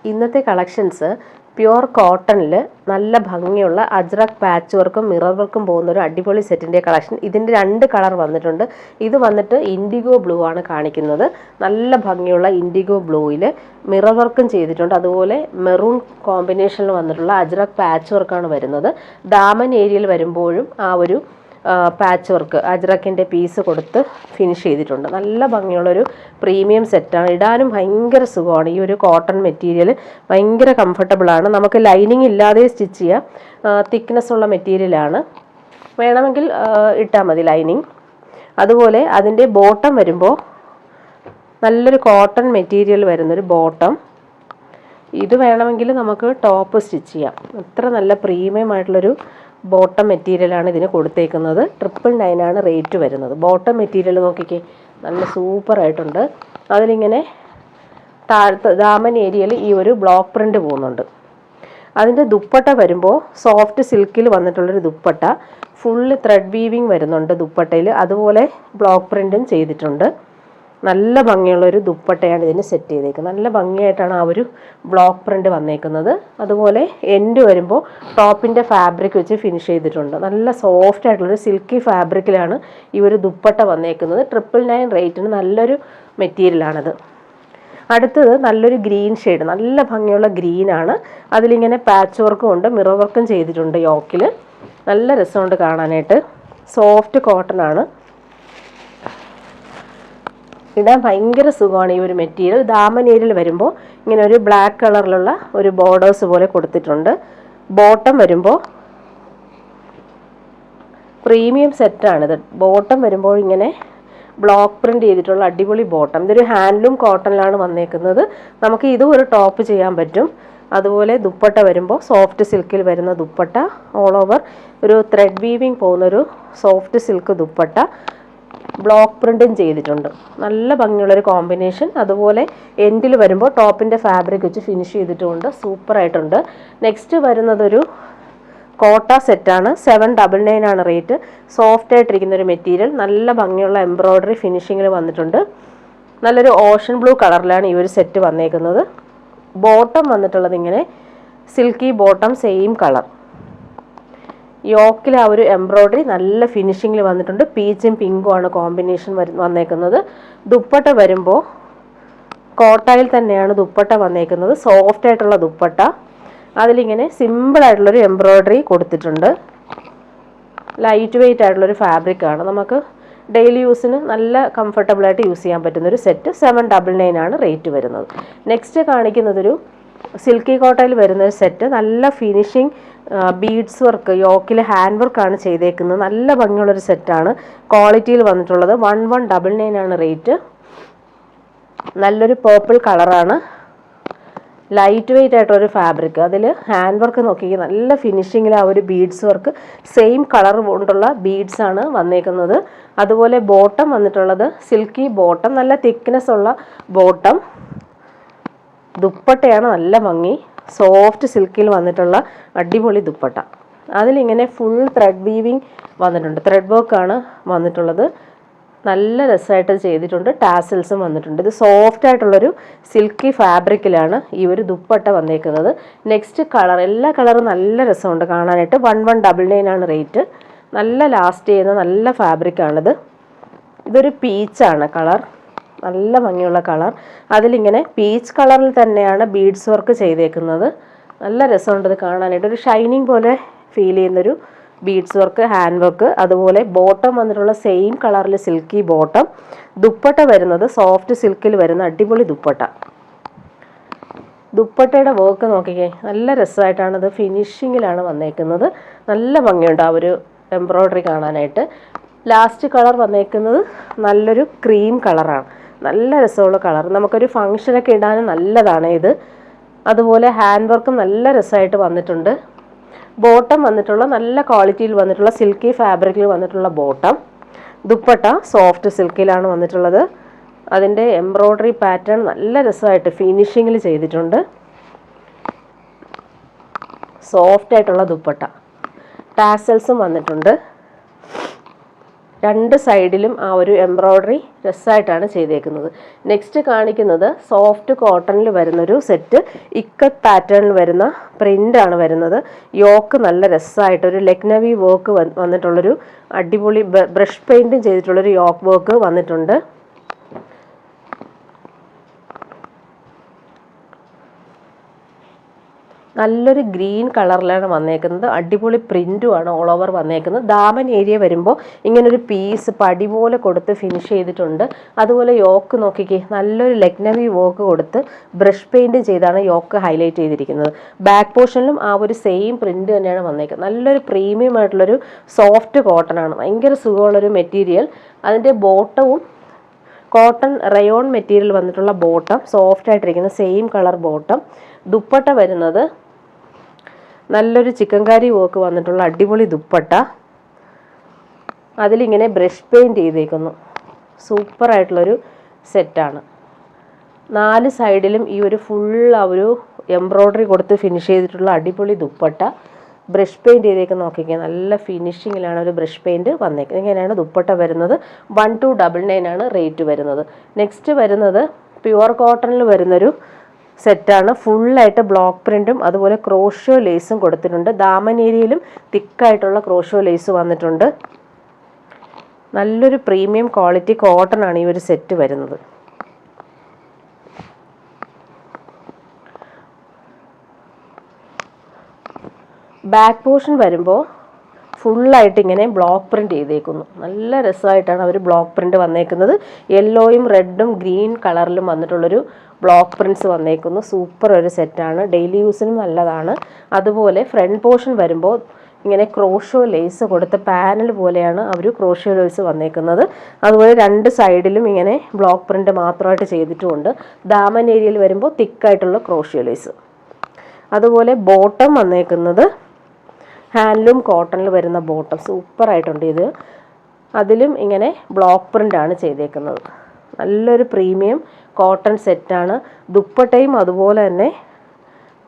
ഇന്നത്തെ collections pure കോട്ടണിൽ നല്ല ഭംഗിയുള്ള അജ്രക് പാച്ച് വർക്കും മിറർ വർക്കും പോകുന്ന ഒരു അടിപൊളി സെറ്റിൻ്റെ കളക്ഷൻ. ഇതിൻ്റെ 2 കളർ വന്നിട്ടുണ്ട്. ഇത് വന്നിട്ട് ഇൻഡിഗോ ബ്ലൂ ആണ് കാണിക്കുന്നത്. നല്ല ഭംഗിയുള്ള ഇൻഡിഗോ ബ്ലൂവിൽ മിറർ വർക്കും ചെയ്തിട്ടുണ്ട്. അതുപോലെ മെറൂൺ കോമ്പിനേഷനിൽ വന്നിട്ടുള്ള അജ്രക് പാച്ച് വർക്കാണ് വരുന്നത്. ദാമൻ ഏരിയയിൽ വരുമ്പോഴും ആ ഒരു പാച്ച് വർക്ക് അജ്രക്കിൻ്റെ പീസ് കൊടുത്ത് ഫിനിഷ് ചെയ്തിട്ടുണ്ട്. നല്ല ഭംഗിയുള്ളൊരു പ്രീമിയം സെറ്റാണ്. ഇടാനും ഭയങ്കര സുഖമാണ്. ഈ ഒരു കോട്ടൺ മെറ്റീരിയൽ ഭയങ്കര കംഫർട്ടബിളാണ്. നമുക്ക് ലൈനിങ് ഇല്ലാതെ സ്റ്റിച്ച് ചെയ്യാം. തിക്നെസ് ഉള്ള മെറ്റീരിയലാണ്. വേണമെങ്കിൽ ഇട്ടാൽ മതി ലൈനിങ്. അതുപോലെ അതിൻ്റെ ബോട്ടം വരുമ്പോൾ നല്ലൊരു കോട്ടൺ മെറ്റീരിയൽ വരുന്നൊരു ബോട്ടം. ഇത് വേണമെങ്കിൽ നമുക്ക് ടോപ്പ് സ്റ്റിച്ച് ചെയ്യാം. അത്ര നല്ല പ്രീമിയം ആയിട്ടുള്ളൊരു ബോട്ടം മെറ്റീരിയലാണ് ഇതിന് കൊടുത്തേക്കുന്നത്. 999 ആണ് റേറ്റ് വരുന്നത്. ബോട്ടം മെറ്റീരിയൽ നോക്കിക്കേ, നല്ല സൂപ്പറായിട്ടുണ്ട്. അതിലിങ്ങനെ താഴത്തെ ദാമൻ ഏരിയയിൽ ഈ ഒരു ബ്ലോക്ക് പ്രിൻ്റ് പോകുന്നുണ്ട്. അതിൻ്റെ ദുപ്പട്ട വരുമ്പോൾ സോഫ്റ്റ് സിൽക്കിൽ വന്നിട്ടുള്ളൊരു ദുപ്പട്ട, ഫുള്ള് ത്രെഡ് വീവിങ് വരുന്നുണ്ട് ദുപ്പട്ടയിൽ. അതുപോലെ ബ്ലോക്ക് പ്രിൻറ്റും ചെയ്തിട്ടുണ്ട്. നല്ല ഭംഗിയുള്ളൊരു ദുപ്പട്ടയാണ് ഇതിന് സെറ്റ് ചെയ്തേക്കുന്നത്. നല്ല ഭംഗിയായിട്ടാണ് ആ ഒരു ബ്ലോക്ക് പ്രിൻ്റ് വന്നേക്കുന്നത്. അതുപോലെ എൻഡ് വരുമ്പോൾ ടോപ്പിൻ്റെ ഫാബ്രിക് വെച്ച് ഫിനിഷ് ചെയ്തിട്ടുണ്ട്. നല്ല സോഫ്റ്റ് ആയിട്ടുള്ളൊരു സിൽക്കി ഫാബ്രിക്കിലാണ് ഈ ഒരു ദുപ്പട്ട വന്നേക്കുന്നത്. 999 റേറ്റിന് നല്ലൊരു മെറ്റീരിയലാണിത്. അടുത്തത് നല്ലൊരു ഗ്രീൻ ഷെയ്ഡ്, നല്ല ഭംഗിയുള്ള ഗ്രീനാണ്. അതിലിങ്ങനെ പാച്ച് വർക്കും ഉണ്ട്, മിറർ വർക്കും ചെയ്തിട്ടുണ്ട് യോക്കിൽ. നല്ല രസമുണ്ട് കാണാനായിട്ട്. സോഫ്റ്റ് കോട്ടൺ ആണ്. ഇടാൻ ഭയങ്കര സുഖമാണ് ഈ ഒരു മെറ്റീരിയൽ. ദാമൻ ഏരിയയിൽ വരുമ്പോൾ ഇങ്ങനെ ഒരു ബ്ലാക്ക് കളറിലുള്ള ഒരു ബോർഡേഴ്സ് പോലെ കൊടുത്തിട്ടുണ്ട്. ബോട്ടം വരുമ്പോൾ പ്രീമിയം സെറ്റാണിത്. ബോട്ടം വരുമ്പോൾ ഇങ്ങനെ ബ്ലോക്ക് പ്രിൻ്റ് ചെയ്തിട്ടുള്ള അടിപൊളി ബോട്ടം. ഇതൊരു ഹാൻഡ്ലൂം കോട്ടണിലാണ് വന്നേക്കുന്നത്. നമുക്ക് ഇതും ഒരു ടോപ്പ് ചെയ്യാൻ പറ്റും. അതുപോലെ ദുപ്പട്ട വരുമ്പോൾ സോഫ്റ്റ് സിൽക്കിൽ വരുന്ന ദുപ്പട്ട, ഓൾ ഓവർ ഒരു ത്രെഡ് വീവിങ് പോകുന്നൊരു സോഫ്റ്റ് സിൽക്ക് ദുപ്പട്ട, ബ്ലോക്ക് പ്രിൻറ്റും ചെയ്തിട്ടുണ്ട്. നല്ല ഭംഗിയുള്ളൊരു കോമ്പിനേഷൻ. അതുപോലെ എൻഡിൽ വരുമ്പോൾ ടോപ്പിൻ്റെ ഫാബ്രിക് വെച്ച് ഫിനിഷ് ചെയ്തിട്ടുമുണ്ട്. സൂപ്പറായിട്ടുണ്ട്. നെക്സ്റ്റ് വരുന്നതൊരു കോട്ട സെറ്റാണ്. 799 ആണ് റേറ്റ്. സോഫ്റ്റ് ആയിട്ടിരിക്കുന്നൊരു മെറ്റീരിയൽ, നല്ല ഭംഗിയുള്ള എംബ്രോയ്ഡറി ഫിനിഷിങ്ങിൽ വന്നിട്ടുണ്ട്. നല്ലൊരു ഓഷൻ ബ്ലൂ കളറിലാണ് ഈ ഒരു സെറ്റ് വന്നേക്കുന്നത്. ബോട്ടം വന്നിട്ടുള്ളത് ഇങ്ങനെ സിൽക്കി ബോട്ടം, സെയിം കളർ. യോക്കിൽ ആ ഒരു എംബ്രോയ്ഡറി നല്ല ഫിനിഷിങ്ങിൽ വന്നിട്ടുണ്ട്. പീച്ചും പിങ്കും ആണ് കോമ്പിനേഷൻ വന്നേക്കുന്നത്. ദുപ്പട്ട വരുമ്പോൾ കോട്ടയിൽ തന്നെയാണ് ദുപ്പട്ട വന്നേക്കുന്നത്. സോഫ്റ്റ് ആയിട്ടുള്ള ദുപ്പട്ട. അതിലിങ്ങനെ സിമ്പിളായിട്ടുള്ളൊരു എംബ്രോയ്ഡറി കൊടുത്തിട്ടുണ്ട്. ലൈറ്റ് വെയ്റ്റ് ആയിട്ടുള്ളൊരു ഫാബ്രിക്കാണ്. നമുക്ക് ഡെയിലി യൂസിന് നല്ല കംഫർട്ടബിളായിട്ട് യൂസ് ചെയ്യാൻ പറ്റുന്നൊരു സെറ്റ്. 799 ആണ് റേറ്റ് വരുന്നത്. നെക്സ്റ്റ് കാണിക്കുന്നതൊരു സിൽക്കി കോട്ടയിൽ വരുന്നൊരു സെറ്റ്. നല്ല ഫിനിഷിങ് ബീഡ്സ് വർക്ക്, യോക്കിൽ ഹാൻഡ് വർക്കാണ് ചെയ്തേക്കുന്നത്. നല്ല ഭംഗിയുള്ളൊരു സെറ്റാണ്. ക്വാളിറ്റിയിൽ വന്നിട്ടുള്ളത്. 1199 ആണ് റേറ്റ്. നല്ലൊരു പേർപ്പിൾ കളറാണ്. ലൈറ്റ് വെയ്റ്റ് ആയിട്ടൊരു ഫാബ്രിക്. അതിൽ ഹാൻഡ് വർക്ക് നോക്കിയാൽ നല്ല ഫിനിഷിങ്ങിൽ ആ ഒരു ബീഡ്സ് വർക്ക്, സെയിം കളർ കൊണ്ടുള്ള ബീഡ്സ് ആണ് വന്നേക്കുന്നത്. അതുപോലെ ബോട്ടം വന്നിട്ടുള്ളത് സിൽക്കി ബോട്ടം, നല്ല തിക്നെസ് ഉള്ള ബോട്ടം. ദുപ്പട്ടയാണ് നല്ല ഭംഗി. സോഫ്റ്റ് സിൽക്കിൽ വന്നിട്ടുള്ള അടിപൊളി ദുപ്പട്ട. അതിലിങ്ങനെ ഫുൾ ത്രെഡ് വീവിങ് വന്നിട്ടുണ്ട്. ത്രെഡ് വർക്കാണ് വന്നിട്ടുള്ളത്. നല്ല രസമായിട്ട് ചെയ്തിട്ടുണ്ട്. ടാസൽസും വന്നിട്ടുണ്ട്. ഇത് സോഫ്റ്റ് ആയിട്ടുള്ളൊരു സിൽക്കി ഫാബ്രിക്കിലാണ് ഈ ഒരു ദുപ്പട്ട വന്നേക്കുന്നത്. നെക്സ്റ്റ് കളർ, എല്ലാ കളറും നല്ല രസമുണ്ട് കാണാനായിട്ട്. 1199 ആണ് റേറ്റ്. നല്ല ലാസ്റ്റ് ചെയ്യുന്ന നല്ല ഫാബ്രിക്കാണിത്. ഇതൊരു പീച്ചാണ് കളർ, നല്ല ഭംഗിയുള്ള കളർ. അതിലിങ്ങനെ പീച്ച് കളറിൽ തന്നെയാണ് ബീഡ്സ് വർക്ക് ചെയ്തേക്കുന്നത്. നല്ല രസമുണ്ട് ഇത് കാണാനായിട്ട്. ഒരു ഷൈനിങ് പോലെ ഫീൽ ചെയ്യുന്നൊരു ബീഡ്സ് വർക്ക്, ഹാൻഡ് വർക്ക്. അതുപോലെ ബോട്ടം വന്നിട്ടുള്ള സെയിം കളറിൽ സിൽക്കി ബോട്ടം. ദുപ്പട്ട വരുന്നത് സോഫ്റ്റ് സിൽക്കിൽ വരുന്ന അടിപൊളി ദുപ്പട്ട. ദുപ്പട്ടയുടെ വർക്ക് നോക്കിക്കേ, നല്ല രസമായിട്ടാണ് ഇത് ഫിനിഷിങ്ങിലാണ് വന്നേക്കുന്നത്. നല്ല ഭംഗിയുണ്ട് ആ ഒരു എംബ്രോയ്ഡറി കാണാനായിട്ട്. ലാസ്റ്റ് കളർ വന്നേക്കുന്നത് നല്ലൊരു ക്രീം കളറാണ്. നല്ല രസമുള്ള കളർ. നമുക്കൊരു ഫങ്ഷനൊക്കെ ഇടാനും നല്ലതാണ് ഇത്. അതുപോലെ ഹാൻഡ് വർക്കും നല്ല രസമായിട്ട് വന്നിട്ടുണ്ട്. ബോട്ടം വന്നിട്ടുള്ള നല്ല ക്വാളിറ്റിയിൽ വന്നിട്ടുള്ള സിൽക്കി ഫാബ്രിക്കിൽ വന്നിട്ടുള്ള ബോട്ടം. ദുപ്പട്ട സോഫ്റ്റ് സിൽക്കിലാണ് വന്നിട്ടുള്ളത്. അതിൻ്റെ എംബ്രോയ്ഡറി പാറ്റേൺ നല്ല രസമായിട്ട് ഫിനിഷിങ്ങിൽ ചെയ്തിട്ടുണ്ട്. സോഫ്റ്റ് ആയിട്ടുള്ള ദുപ്പട്ട. ടാസൽസും വന്നിട്ടുണ്ട്. രണ്ട് സൈഡിലും ആ ഒരു എംബ്രോയ്ഡറി രസമായിട്ടാണ് ചെയ്തേക്കുന്നത്. നെക്സ്റ്റ് കാണിക്കുന്നത് സോഫ്റ്റ് കോട്ടണിൽ വരുന്നൊരു സെറ്റ്, ഇക്കത്ത് പാറ്റേണിൽ വരുന്ന പ്രിൻ്റാണ് വരുന്നത്. യോക്ക് നല്ല രസമായിട്ടൊരു ലക്നവി വർക്ക് വന്നിട്ടുള്ളൊരു അടിപൊളി ബ്രഷ് പെയിൻറ്റും ചെയ്തിട്ടുള്ളൊരു യോക്ക് വർക്ക് വന്നിട്ടുണ്ട്. നല്ലൊരു ഗ്രീൻ കളറിലാണ് വന്നേക്കുന്നത്. അടിപൊളി പ്രിൻറ്റുമാണ് ഓൾ ഓവർ വന്നേക്കുന്നത്. ദാമൻ ഏരിയ വരുമ്പോൾ ഇങ്ങനൊരു പീസ് പടി പോലെ കൊടുത്ത് ഫിനിഷ് ചെയ്തിട്ടുണ്ട്. അതുപോലെ യോക്ക് നോക്കിക്കേ, നല്ലൊരു ലക്നവി വർക്ക് കൊടുത്ത് ബ്രഷ് പെയിൻറ്റ് ചെയ്താണ് യോക്ക് ഹൈലൈറ്റ് ചെയ്തിരിക്കുന്നത്. ബാക്ക് പോർഷനിലും ആ ഒരു സെയിം പ്രിൻറ്റ് തന്നെയാണ് വന്നേക്കുന്നത്. നല്ലൊരു പ്രീമിയം ആയിട്ടുള്ളൊരു സോഫ്റ്റ് കോട്ടൺ ആണ്, ഭയങ്കര സുഖമുള്ളൊരു മെറ്റീരിയൽ. അതിൻ്റെ ബോട്ടവും കോട്ടൺ റയോൺ മെറ്റീരിയൽ വന്നിട്ടുള്ള ബോട്ടം, സോഫ്റ്റ് ആയിട്ടിരിക്കുന്ന സെയിം കളർ ബോട്ടം. ദുപ്പട്ട വരുന്നത് നല്ലൊരു ചിക്കൻകാരി വർക്ക് വന്നിട്ടുള്ള അടിപൊളി ദുപ്പട്ട. അതിലിങ്ങനെ ബ്രഷ് പെയിൻറ്റ് ചെയ്തേക്കുന്നു. സൂപ്പറായിട്ടുള്ളൊരു സെറ്റാണ്. 4 സൈഡിലും ഈ ഒരു ഫുൾ ആ ഒരു എംബ്രോയ്ഡറി കൊടുത്ത് ഫിനിഷ് ചെയ്തിട്ടുള്ള അടിപൊളി ദുപ്പട്ട. ബ്രഷ് പെയിൻറ്റ് ചെയ്തേക്ക് നോക്കിക്കുക, നല്ല ഫിനിഷിങ്ങിലാണ് ഒരു ബ്രഷ് പെയിൻറ്റ് വന്നേക്കുന്നത്. ഇങ്ങനെയാണ് ദുപ്പട്ട വരുന്നത്. 1299 ആണ് റേറ്റ് വരുന്നത്. നെക്സ്റ്റ് വരുന്നത് പ്യുവർ കോട്ടണിൽ വരുന്നൊരു സെറ്റാണ്. ഫുള്ളായിട്ട് ബ്ലോക്ക് പ്രിൻറ്റും അതുപോലെ ക്രോഷോ ലേസും കൊടുത്തിട്ടുണ്ട്. ദാമൻ ഏരിയയിലും തിക്കായിട്ടുള്ള ക്രോഷോ ലേസ് വന്നിട്ടുണ്ട്. നല്ലൊരു പ്രീമിയം ക്വാളിറ്റി കോട്ടൺ ആണ് ഈ ഒരു സെറ്റ് വരുന്നത്. ബാക്ക് പോർഷൻ വരുമ്പോൾ ഫുള്ളായിട്ട് ഇങ്ങനെ ബ്ലോക്ക് പ്രിൻറ്റ് ചെയ്തേക്കുന്നു. നല്ല രസമായിട്ടാണ് അവർ ബ്ലോക്ക് പ്രിൻറ്റ് വന്നേക്കുന്നത്. യെല്ലോയും റെഡും ഗ്രീൻ കളറിലും വന്നിട്ടുള്ളൊരു ബ്ലോക്ക് പ്രിൻറ്റ്സ് വന്നേക്കുന്നു. സൂപ്പർ ഒരു സെറ്റാണ്, ഡെയിലി യൂസിനും നല്ലതാണ്. അതുപോലെ ഫ്രണ്ട് പോർഷൻ വരുമ്പോൾ ഇങ്ങനെ ക്രോഷോ ലേസ് കൊടുത്ത പാനൽ പോലെയാണ് അവർ ക്രോഷോ ലേസ് വന്നേക്കുന്നത്. അതുപോലെ 2 സൈഡിലും ഇങ്ങനെ ബ്ലോക്ക് പ്രിൻറ്റ് മാത്രമായിട്ട് ചെയ്തിട്ടുമുണ്ട്. ദാമൻ ഏരിയയിൽ വരുമ്പോൾ തിക്കായിട്ടുള്ള ക്രോഷോ ലേസ്. അതുപോലെ ബോട്ടം വന്നേക്കുന്നത് ഹാൻഡ്ലൂം കോട്ടണിൽ വരുന്ന ബോട്ടം, സൂപ്പറായിട്ടുണ്ട് ഇത്. അതിലും ഇങ്ങനെ ബ്ലോക്ക് പ്രിൻ്റാണ് ചെയ്തേക്കുന്നത്. നല്ലൊരു പ്രീമിയം കോട്ടൺ സെറ്റാണ്. ദുപ്പട്ടയും അതുപോലെ തന്നെ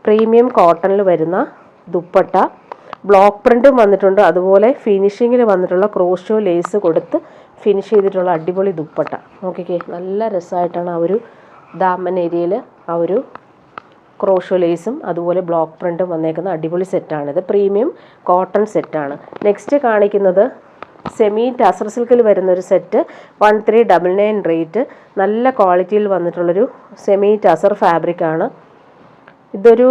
പ്രീമിയം കോട്ടണിൽ വരുന്ന ദുപ്പട്ട. ബ്ലോക്ക് പ്രിൻറ്റും വന്നിട്ടുണ്ട്. അതുപോലെ ഫിനിഷിങ്ങിൽ വന്നിട്ടുള്ള ക്രോഷോ ലേസ് കൊടുത്ത് ഫിനിഷ് ചെയ്തിട്ടുള്ള അടിപൊളി ദുപ്പട്ട. നോക്കിക്കേ, നല്ല രസമായിട്ടാണ് ആ ഒരു ദാമൻ ഏരിയയിൽ ആ ഒരു ക്രോഷോ ലേസും അതുപോലെ ബ്ലോക്ക് പ്രിൻറ്റും വന്നേക്കുന്ന അടിപൊളി സെറ്റാണിത്. പ്രീമിയം കോട്ടൺ സെറ്റാണ്. നെക്സ്റ്റ് കാണിക്കുന്നത് സെമി ടസർ സിൽക്കിൽ വരുന്നൊരു സെറ്റ്, 1399 റേറ്റ്. നല്ല ക്വാളിറ്റിയിൽ വന്നിട്ടുള്ളൊരു സെമി ടസർ ഫാബ്രിക്കാണ്. ഇതൊരു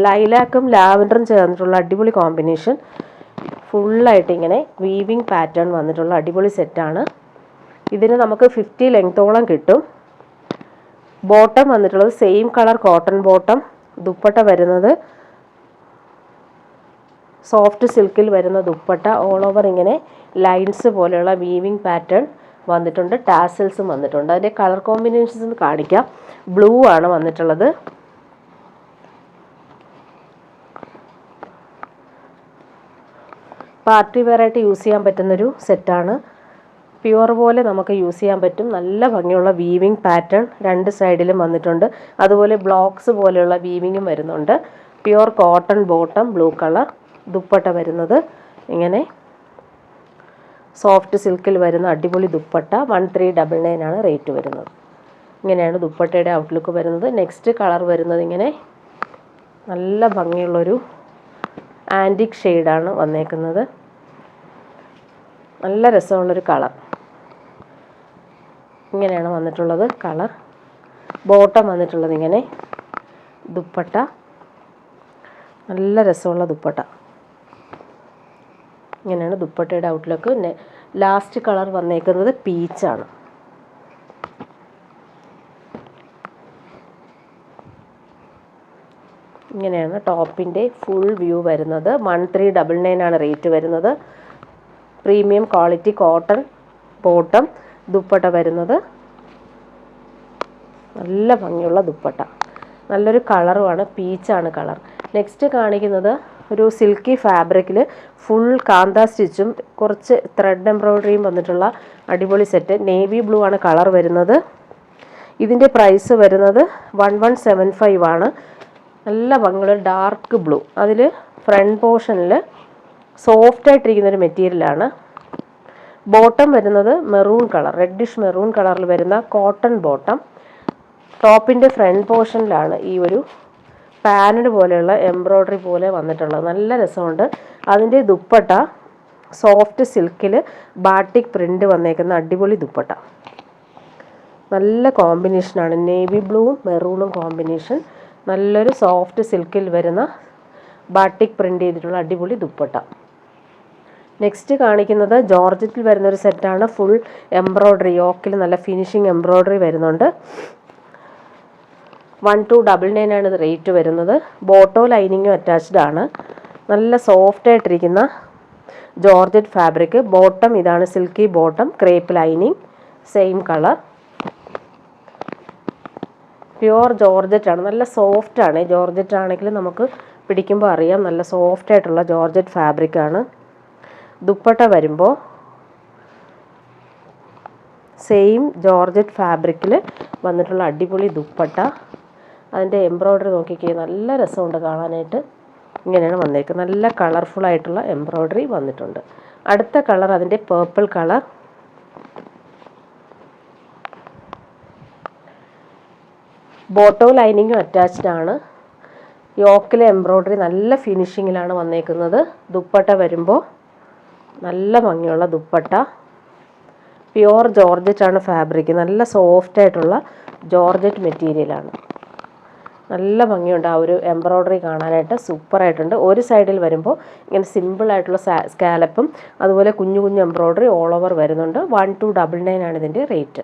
ലൈലാക്കും ലാവൻഡറും ചേർന്നിട്ടുള്ള അടിപൊളി കോമ്പിനേഷൻ. ഫുള്ളായിട്ട് ഇങ്ങനെ വീവിങ് പാറ്റേൺ വന്നിട്ടുള്ള അടിപൊളി സെറ്റാണ്. ഇതിന് നമുക്ക് 50 ലെങ്ത്തോളം കിട്ടും. ബോട്ടം വന്നിട്ടുള്ളത് same colour cotton bottom. Dupatta വരുന്നത് സോഫ്റ്റ് സിൽക്കിൽ വരുന്ന ദുപ്പട്ട. ഓൾ ഓവർ ഇങ്ങനെ ലൈൻസ് പോലെയുള്ള വീവിങ് പാറ്റേൺ വന്നിട്ടുണ്ട്. ടാസൽസും വന്നിട്ടുണ്ട്. അതിൻ്റെ കളർ കോമ്പിനേഷൻസ് കാണിക്കാം. ബ്ലൂ ആണ് വന്നിട്ടുള്ളത്. പാർട്ടി വെയറായിട്ട് യൂസ് ചെയ്യാൻ പറ്റുന്നൊരു സെറ്റാണ്. പ്യുവർ പോലെ നമുക്ക് യൂസ് ചെയ്യാൻ പറ്റും. നല്ല ഭംഗിയുള്ള വീവിങ് പാറ്റേൺ 2 സൈഡിലും വന്നിട്ടുണ്ട്. അതുപോലെ ബ്ലോക്സ് പോലെയുള്ള വീവിങ്ങും വരുന്നുണ്ട്. Pure cotton bottom, blue colour. Dupatta വരുന്നത് ഇങ്ങനെ സോഫ്റ്റ് സിൽക്കിൽ വരുന്ന അടിപൊളി ദുപ്പട്ട. 1399 ആണ് റേറ്റ് വരുന്നത്. ഇങ്ങനെയാണ് ദുപ്പട്ടയുടെ ഔട്ട്ലുക്ക് വരുന്നത്. നെക്സ്റ്റ് കളർ വരുന്നത് ഇങ്ങനെ നല്ല ഭംഗിയുള്ളൊരു ആൻറ്റിക് ഷെയ്ഡാണ് വന്നേക്കുന്നത്. നല്ല രസമുള്ളൊരു കളർ. ഇങ്ങനെയാണ് വന്നിട്ടുള്ളത് കളർ. ബോട്ടം വന്നിട്ടുള്ളത് ഇങ്ങനെ. ദുപ്പട്ട നല്ല രസമുള്ള ദുപ്പട്ട. ഇങ്ങനെയാണ് ദുപ്പട്ടയുടെ ഔട്ട്ലുക്ക്. ലാസ്റ്റ് കളർ വന്നേക്കുന്നത് പീച്ചാണ്. ഇങ്ങനെയാണ് ടോപ്പിൻ്റെ ഫുൾ വ്യൂ വരുന്നത്. 1399 ആണ് റേറ്റ് വരുന്നത്. Premium quality cotton bottom. Dupatta വരുന്നത് നല്ല ഭംഗിയുള്ള ദുപ്പട്ട. നല്ലൊരു കളറുമാണ്, പീച്ചാണ് കളർ. നെക്സ്റ്റ് കാണിക്കുന്നത് ഒരു സിൽക്കി ഫാബ്രിക്കിൽ ഫുൾ കാന്ത സ്റ്റിച്ചും കുറച്ച് ത്രെഡ് എംബ്രോയ്ഡറിയും വന്നിട്ടുള്ള അടിപൊളി സെറ്റ്. നേവി ബ്ലൂ ആണ് കളർ വരുന്നത്. ഇതിൻ്റെ പ്രൈസ് വരുന്നത് 1175 ആണ്. നല്ല ഭംഗിയുള്ള ഡാർക്ക് ബ്ലൂ. അതിൽ ഫ്രണ്ട് പോർഷനിൽ സോഫ്റ്റായിട്ടിരിക്കുന്നൊരു മെറ്റീരിയലാണ്. ബോട്ടം വരുന്നത് മെറൂൺ കളർ, റെഡിഷ് മെറൂൺ കളറിൽ വരുന്ന കോട്ടൺ ബോട്ടം. ടോപ്പിൻ്റെ ഫ്രണ്ട് പോർഷനിലാണ് ഈ ഒരു പാനഡ് പോലെയുള്ള എംബ്രോയ്ഡറി പോലെ വന്നിട്ടുള്ളത്. നല്ല രസമുണ്ട്. അതിൻ്റെ ദുപ്പട്ട സോഫ്റ്റ് സിൽക്കിൽ ബാട്ടിക് പ്രിൻ്റ് വന്നേക്കുന്ന അടിപൊളി ദുപ്പട്ട. നല്ല കോമ്പിനേഷനാണ്, നേവി ബ്ലൂവും മെറൂണും കോമ്പിനേഷൻ. നല്ലൊരു സോഫ്റ്റ് സിൽക്കിൽ വരുന്ന ബാട്ടിക് പ്രിൻ്റ് ചെയ്തിട്ടുള്ള അടിപൊളി ദുപ്പട്ട. നെക്സ്റ്റ് കാണിക്കുന്നത് ജോർജറ്റിൽ വരുന്നൊരു സെറ്റാണ്. ഫുൾ എംബ്രോയ്ഡറി, യോക്കിൽ നല്ല ഫിനിഷിങ് എംബ്രോയ്ഡറി വരുന്നുണ്ട്. 1299 ആണ് ഇത് റേറ്റ് വരുന്നത്. ബോട്ടോ ലൈനിങ്ങും അറ്റാച്ച്ഡ് ആണ്. നല്ല സോഫ്റ്റ് ആയിട്ടിരിക്കുന്ന ജോർജറ്റ് ഫാബ്രിക്. ബോട്ടം ഇതാണ്, silky bottom, crepe lining, same colour. Pure georgette ആണ്, നല്ല സോഫ്റ്റ് ആണ്. ജോർജറ്റ് ആണെങ്കിൽ നമുക്ക് പിടിക്കുമ്പോൾ അറിയാം, നല്ല സോഫ്റ്റ് ആയിട്ടുള്ള ജോർജറ്റ് ഫാബ്രിക് ആണ്. ദുപ്പട്ട വരുമ്പോൾ സെയിം ജോർജറ്റ് ഫാബ്രിക്കിൽ വന്നിട്ടുള്ള അടിപൊളി ദുപ്പട്ട. അതിൻ്റെ എംബ്രോയ്ഡറി നോക്കിക്കേ, നല്ല രസമുണ്ട് കാണാനായിട്ട്. ഇങ്ങനെയാണ് വന്നേക്കുന്നത്. നല്ല കളർഫുൾ ആയിട്ടുള്ള എംബ്രോയ്ഡറി വന്നിട്ടുണ്ട്. അടുത്ത കളർ അതിൻ്റെ പേർപ്പിൾ കളർ. ബോട്ടോ ലൈനിങ്ങും അറ്റാച്ച്ഡ് ആണ്. യോക്കിലെ എംബ്രോയ്ഡറി നല്ല ഫിനിഷിങ്ങിലാണ് വന്നേക്കുന്നത്. ദുപ്പട്ട വരുമ്പോൾ നല്ല ഭംഗിയുള്ള ദുപ്പട്ട. പ്യുവർ ജോർജറ്റ് ആണ് ഫാബ്രിക്. നല്ല സോഫ്റ്റ് ആയിട്ടുള്ള ജോർജറ്റ് മെറ്റീരിയലാണ്. നല്ല ഭംഗിയുണ്ട് ആ ഒരു എംബ്രോയ്ഡറി കാണാനായിട്ട്, സൂപ്പറായിട്ടുണ്ട്. ഒരു സൈഡിൽ വരുമ്പോൾ ഇങ്ങനെ സിമ്പിളായിട്ടുള്ള സ്കാലപ്പും അതുപോലെ കുഞ്ഞു കുഞ്ഞു എംബ്രോയ്ഡറി ഓൾ ഓവർ വരുന്നുണ്ട്. 1299 ആണ് ഇതിൻ്റെ റേറ്റ്.